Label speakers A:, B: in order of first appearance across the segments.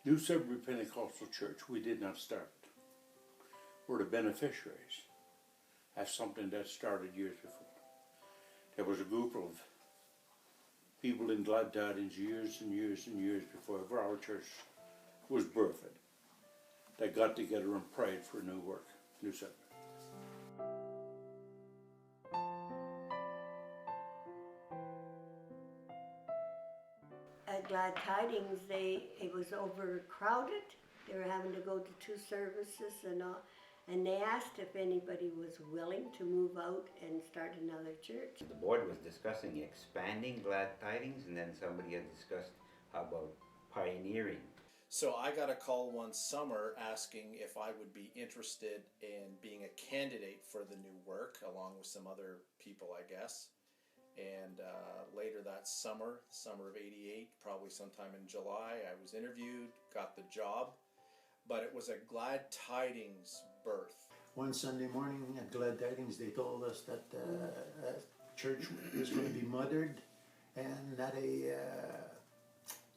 A: New Sudbury Pentecostal Church, we did not start. We're the beneficiaries. That's something that started years before. There was a group of people in glad tidings years and years and years before ever our church was birthed. They got together and prayed for new work, New Sudbury.
B: At Glad Tidings, it was overcrowded. They were having to go to 2 services and all, and they asked if anybody was willing to move out and start another church.
C: The board was discussing expanding Glad Tidings, and then somebody had discussed how about pioneering.
D: So I got a call one summer asking if I would be interested in being a candidate for the new work, along with some other people, I guess. And later that summer of '88, probably sometime in July, I was interviewed, got the job, but it was a Glad Tidings birth.
E: One Sunday morning at Glad Tidings, they told us that church was going to be murdered, and that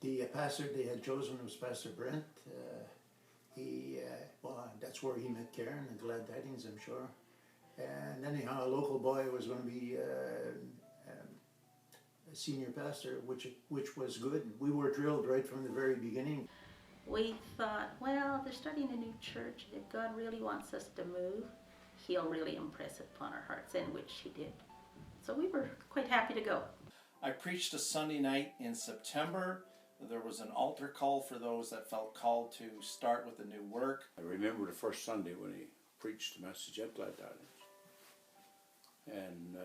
E: the pastor they had chosen was Pastor Brent. That's where he met Karen at Glad Tidings, I'm sure. And anyhow, a local boy was going to be a senior pastor, which was good. We were thrilled right from the very beginning.
F: We thought, well, they're starting a new church. If God really wants us to move, He'll really impress it upon our hearts, and which He did. So we were quite happy to go.
D: I preached a Sunday night in September. There was an altar call for those that felt called to start with the new work.
A: I remember the first Sunday when he preached the message at Glad Tidings. And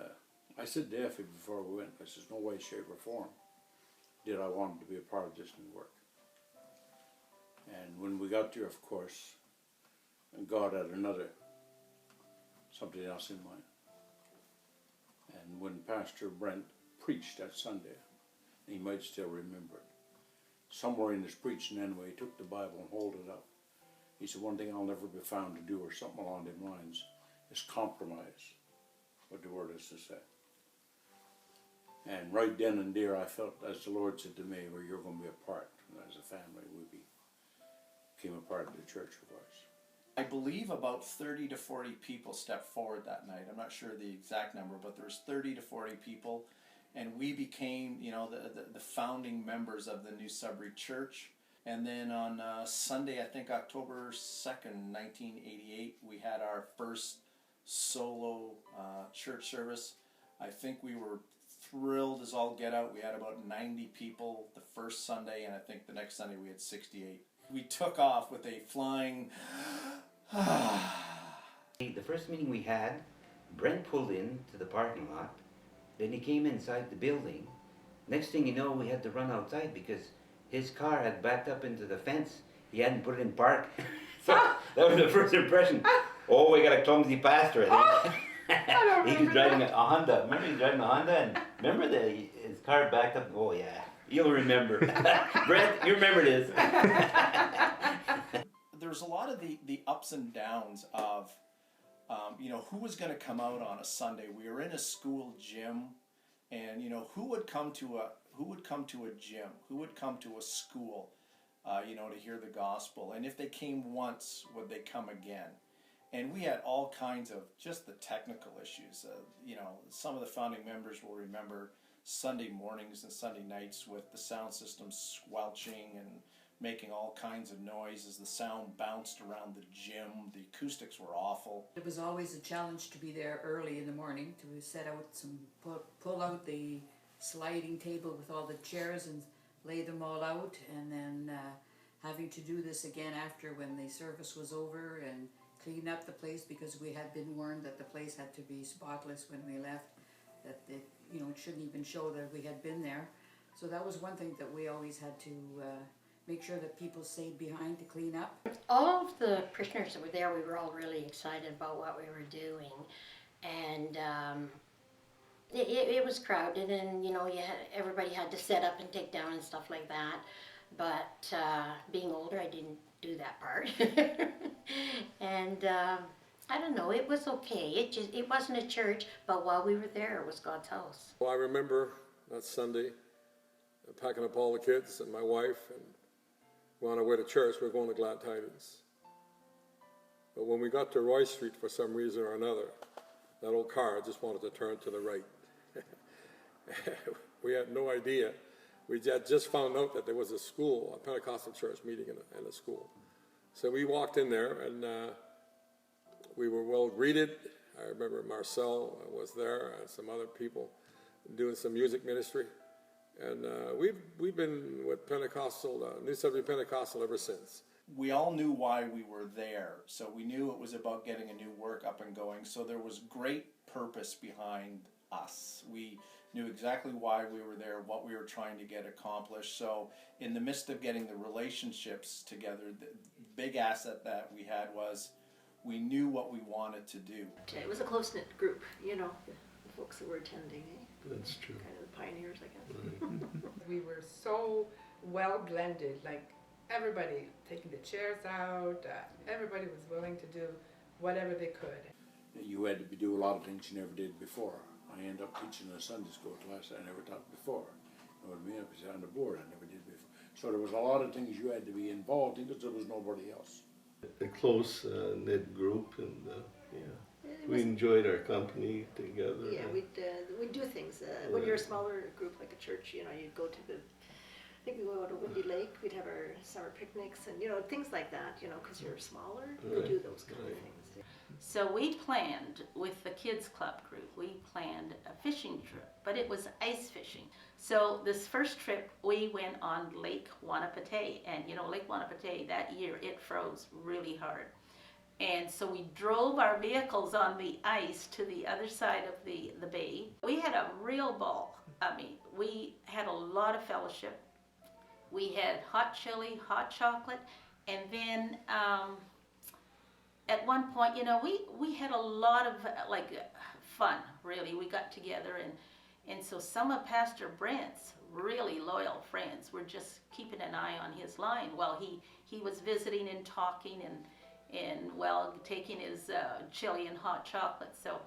A: I said to Effie before we went, I says, no way, shape or form did I want to be a part of this new work. And when we got there, of course, God had something else in mind. And when Pastor Brent preached that Sunday, he might still remember it. Somewhere in his preaching anyway, he took the Bible and held it up. He said, one thing I'll never be found to do, or something along them lines, is compromise what the Word has to say. And right then and there, I felt, as the Lord said to me, well, you're going to be a part, and as a family, we became a part of the church of ours.
D: I believe about 30 to 40 people stepped forward that night. I'm not sure the exact number, but there was 30 to 40 people. And we became, the founding members of the New Sudbury Church. And then on Sunday, I think October 2nd, 1988, we had our first solo church service. I think we were thrilled as all get out. We had about 90 people the first Sunday, and I think the next Sunday we had 68. We took off with a flying...
C: The first meeting we had, Brent pulled in to the parking lot. Then he came inside the building. Next thing you know, we had to run outside because his car had backed up into the fence. He hadn't put it in park. So that was the first impression. Oh, we got a clumsy pastor, I think. He was driving a Honda. Remember, he was driving a Honda, and remember his car backed up. Oh yeah, you'll remember. Brent, you remember this.
D: There's a lot of the ups and downs of who was going to come out on a Sunday. We were in a school gym, and who would come to a gym, who would come to a school, to hear the gospel, and if they came once, would they come again? And we had all kinds of just the technical issues. Some of the founding members will remember Sunday mornings and Sunday nights with the sound system squelching and making all kinds of noise as the sound bounced around the gym. The acoustics were awful.
G: It was always a challenge to be there early in the morning to set out pull out the sliding table with all the chairs and lay them all out, and then having to do this again after when the service was over and clean up the place, because we had been warned that the place had to be spotless when we left, that it shouldn't even show that we had been there. So that was one thing that we always had to make sure that people stayed behind to clean up.
H: All of the parishioners that were there, we were all really excited about what we were doing, and it was crowded, and everybody had to set up and take down and stuff like that. But being older, I didn't do that part. And I don't know, it was okay. It wasn't a church, but while we were there, it was God's house.
I: Well, I remember that Sunday packing up all the kids and my wife, and we're on our way to church, we're going to Glad Tidings. But when we got to Roy Street, for some reason or another, that old car just wanted to turn to the right. We had no idea. We had just found out that there was a school, a Pentecostal church meeting in a school. So we walked in there, and we were well greeted. I remember Marcel was there and some other people doing some music ministry. And we've been with Pentecostal, New Seventy Pentecostal ever since.
D: We all knew why we were there, so we knew it was about getting a new work up and going, so there was great purpose behind us. We knew exactly why we were there, what we were trying to get accomplished. So in the midst of getting the relationships together, the big asset that we had was we knew what we wanted to do.
J: It was a close-knit group, you know, the folks that were attending, eh?
I: That's true.
J: Kind of the pioneers, I guess.
K: We were so well blended, like everybody taking the chairs out, everybody was willing to do whatever they could.
A: You had to do a lot of things you never did before. I ended up teaching a Sunday school class I never taught before. You know what I mean? I was on the board, I never did before. So there was a lot of things you had to be involved in because there was nobody else.
L: A close knit group, and we enjoyed our company together.
J: Yeah, we'd do things. When you're a smaller group like a church, you know, you'd go to I think we go to Windy Lake, we'd have our summer picnics and, you know, things like that, you know, because you're smaller, you do those kind of things.
F: So we planned with the kids club group, we planned a fishing trip, but it was ice fishing. So this first trip we went on Lake Wanapatei, and you know, Lake Wanapatei that year it froze really hard. And so we drove our vehicles on the ice to the other side of the bay. We had a real ball. I mean, we had a lot of fellowship. We had hot chili, hot chocolate, and then at one point, you know, we had a lot of fun, really. We got together, and so some of Pastor Brent's really loyal friends were just keeping an eye on his line while he was visiting and talking and well, taking his chili and hot chocolate. So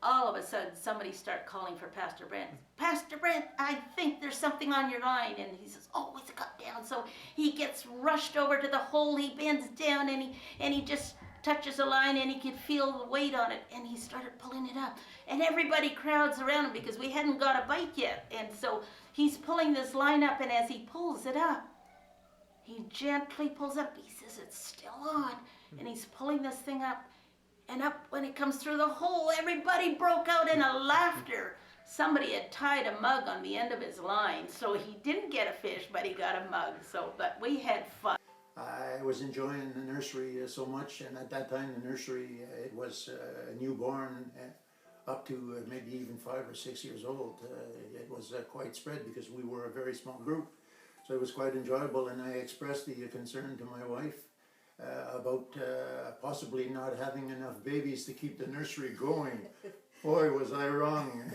F: all of a sudden, somebody started calling for Pastor Brent. Pastor Brent, I think there's something on your line. And he says, oh, it's cut down. So he gets rushed over to the hole. He bends down and he just touches the line, and he could feel the weight on it, and he started pulling it up. And everybody crowds around him because we hadn't got a bite yet. And so he's pulling this line up, and as he pulls it up, he gently pulls up. He says, it's still on. And he's pulling this thing up, and up when it comes through the hole, everybody broke out in a laughter. Somebody had tied a mug on the end of his line, so he didn't get a fish, but he got a mug. So, but we had fun.
E: I was enjoying the nursery so much, and at that time the nursery, it was a newborn up to maybe even 5 or 6 years old. It was quite spread because we were a very small group, so it was quite enjoyable, and I expressed the concern to my wife about possibly not having enough babies to keep the nursery going. Boy, was I wrong.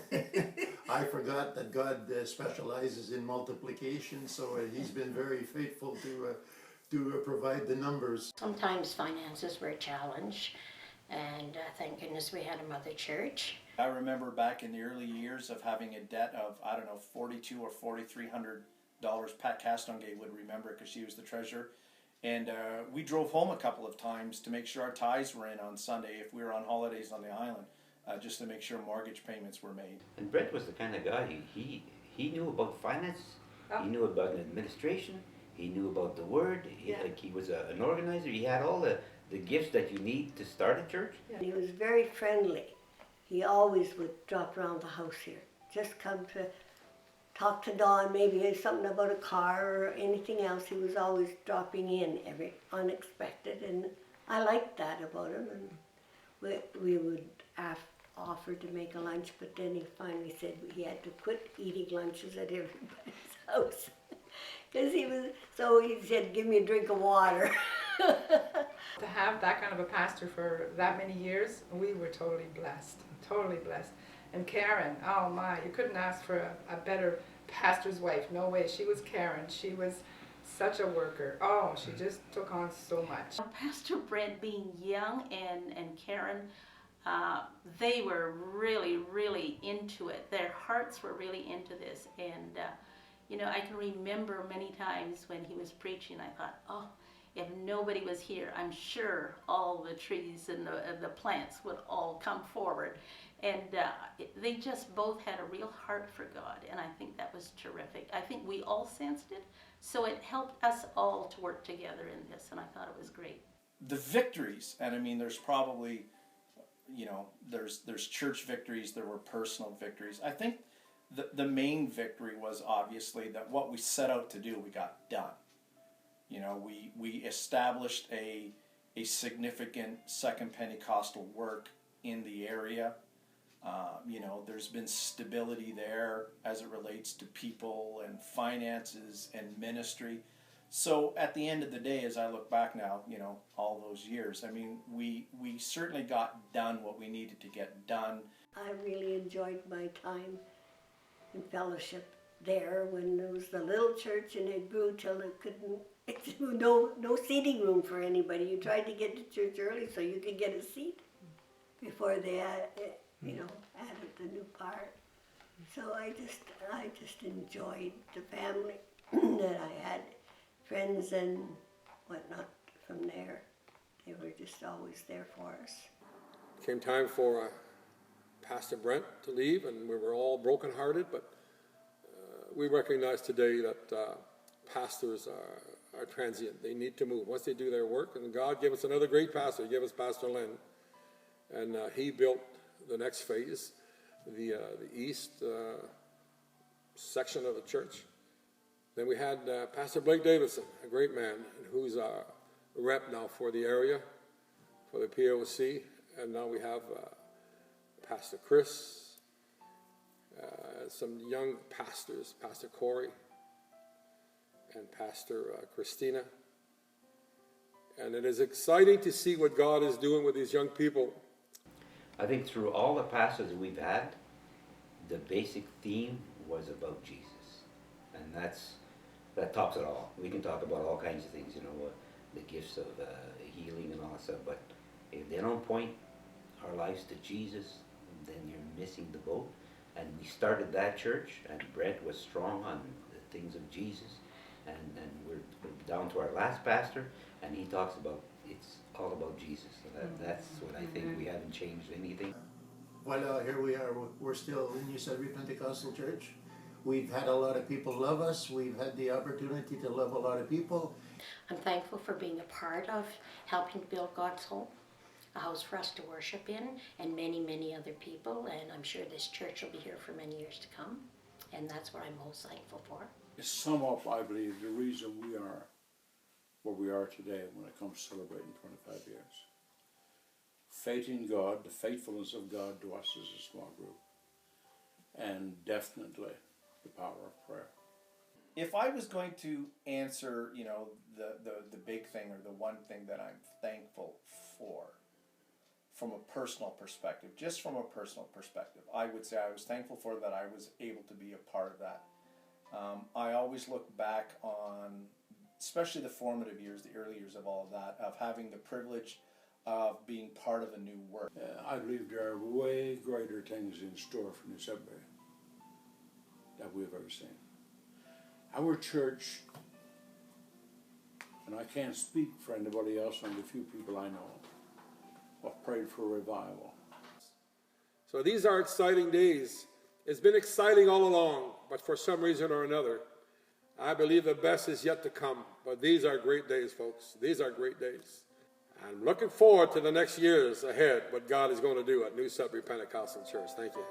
E: I forgot that God specializes in multiplication, so he's been very faithful to provide the numbers.
H: Sometimes finances were a challenge, and thank goodness we had a mother church.
D: I remember back in the early years of having a debt of, I don't know, $4,200 or $4,300. Pat Castonguay would remember because she was the treasurer. And we drove home a couple of times to make sure our tithes were in on Sunday if we were on holidays on the island, just to make sure mortgage payments were made.
C: And Brett was the kind of guy, he knew about finance, he knew about administration, he knew about the word, he was an organizer, he had all the gifts that you need to start a church.
B: He was very friendly. He always would drop around the house here, just come to talk to Dawn, maybe something about a car or anything else. He was always dropping in every unexpected, and I liked that about him. And we would offer to make a lunch, but then he finally said he had to quit eating lunches at everybody's house. Because he said, give me a drink of water.
K: To have that kind of a pastor for that many years, we were totally blessed, totally blessed. And Karen, oh my, you couldn't ask for a better pastor's wife. No way. She was Karen. She was such a worker. Oh, she just took on so much.
F: Pastor Brent being young and Karen, they were really, really into it. Their hearts were really into this. You know, I can remember many times when he was preaching, I thought, oh, if nobody was here, I'm sure all the trees and the plants would all come forward. And they just both had a real heart for God, and I think that was terrific. I think we all sensed it, so it helped us all to work together in this, and I thought it was great.
D: The victories, and I mean, there's probably, you know, there's church victories, there were personal victories. I think the main victory was obviously that what we set out to do, we got done. You know, we established a significant second Pentecostal work in the area. You know, there's been stability there as it relates to people and finances and ministry. So at the end of the day, as I look back now, you know, all those years, I mean, we certainly got done what we needed to get done.
B: I really enjoyed my time in fellowship there when there was the little church and it grew till it couldn't, no seating room for anybody. You tried to get to church early so you could get a seat before they added the new part. So I just enjoyed the family that I had, friends and whatnot from there. They were just always there for us.
I: Came time for Pastor Brent to leave, and we were all brokenhearted, but we recognize today that pastors are transient. They need to move once they do their work, and God gave us another great pastor. He gave us Pastor Len, and he built the next phase, the east section of the church. Then we had Pastor Blake Davidson, a great man, who's a rep now for the area, for the POC, and now we have Pastor Chris, some young pastors, Pastor Corey and Pastor Christina. And it is exciting to see what God is doing with these young people.
C: I think through all the pastors that we've had, the basic theme was about Jesus. And that tops it all. We can talk about all kinds of things, you know, the gifts of healing and all that stuff, but if they don't point our lives to Jesus, then you're missing the boat. And we started that church, and Brett was strong on the things of Jesus. And we're down to our last pastor, and he talks about it's all about Jesus. So that's what I think. We haven't changed anything.
E: Well, here we are. We're still in New Sudbury Pentecostal Church. We've had a lot of people love us. We've had the opportunity to love a lot of people.
H: I'm thankful for being a part of helping build God's home, a house for us to worship in, and many, many other people. And I'm sure this church will be here for many years to come. And that's what I'm most thankful for.
A: To sum up, I believe, the reason we are where we are today when it comes to celebrating 25 years. Faith in God, the faithfulness of God to us as a small group, and definitely the power of prayer.
D: If I was going to answer, you know, the big thing or the one thing that I'm thankful for from a personal perspective, just from a personal perspective, I would say I was thankful for that I was able to be a part of that. I always look back on, especially the formative years, the early years of all of that, of having the privilege of being part of a new work.
A: I believe there are way greater things in store for New Sudbury that we've ever seen. Our church, and I can't speak for anybody else and the few people I know, have prayed for revival.
I: So these are exciting days. It's been exciting all along, but for some reason or another, I believe the best is yet to come. But these are great days, folks. These are great days. I'm looking forward to the next years ahead, what God is going to do at New Sudbury Pentecostal Church. Thank you.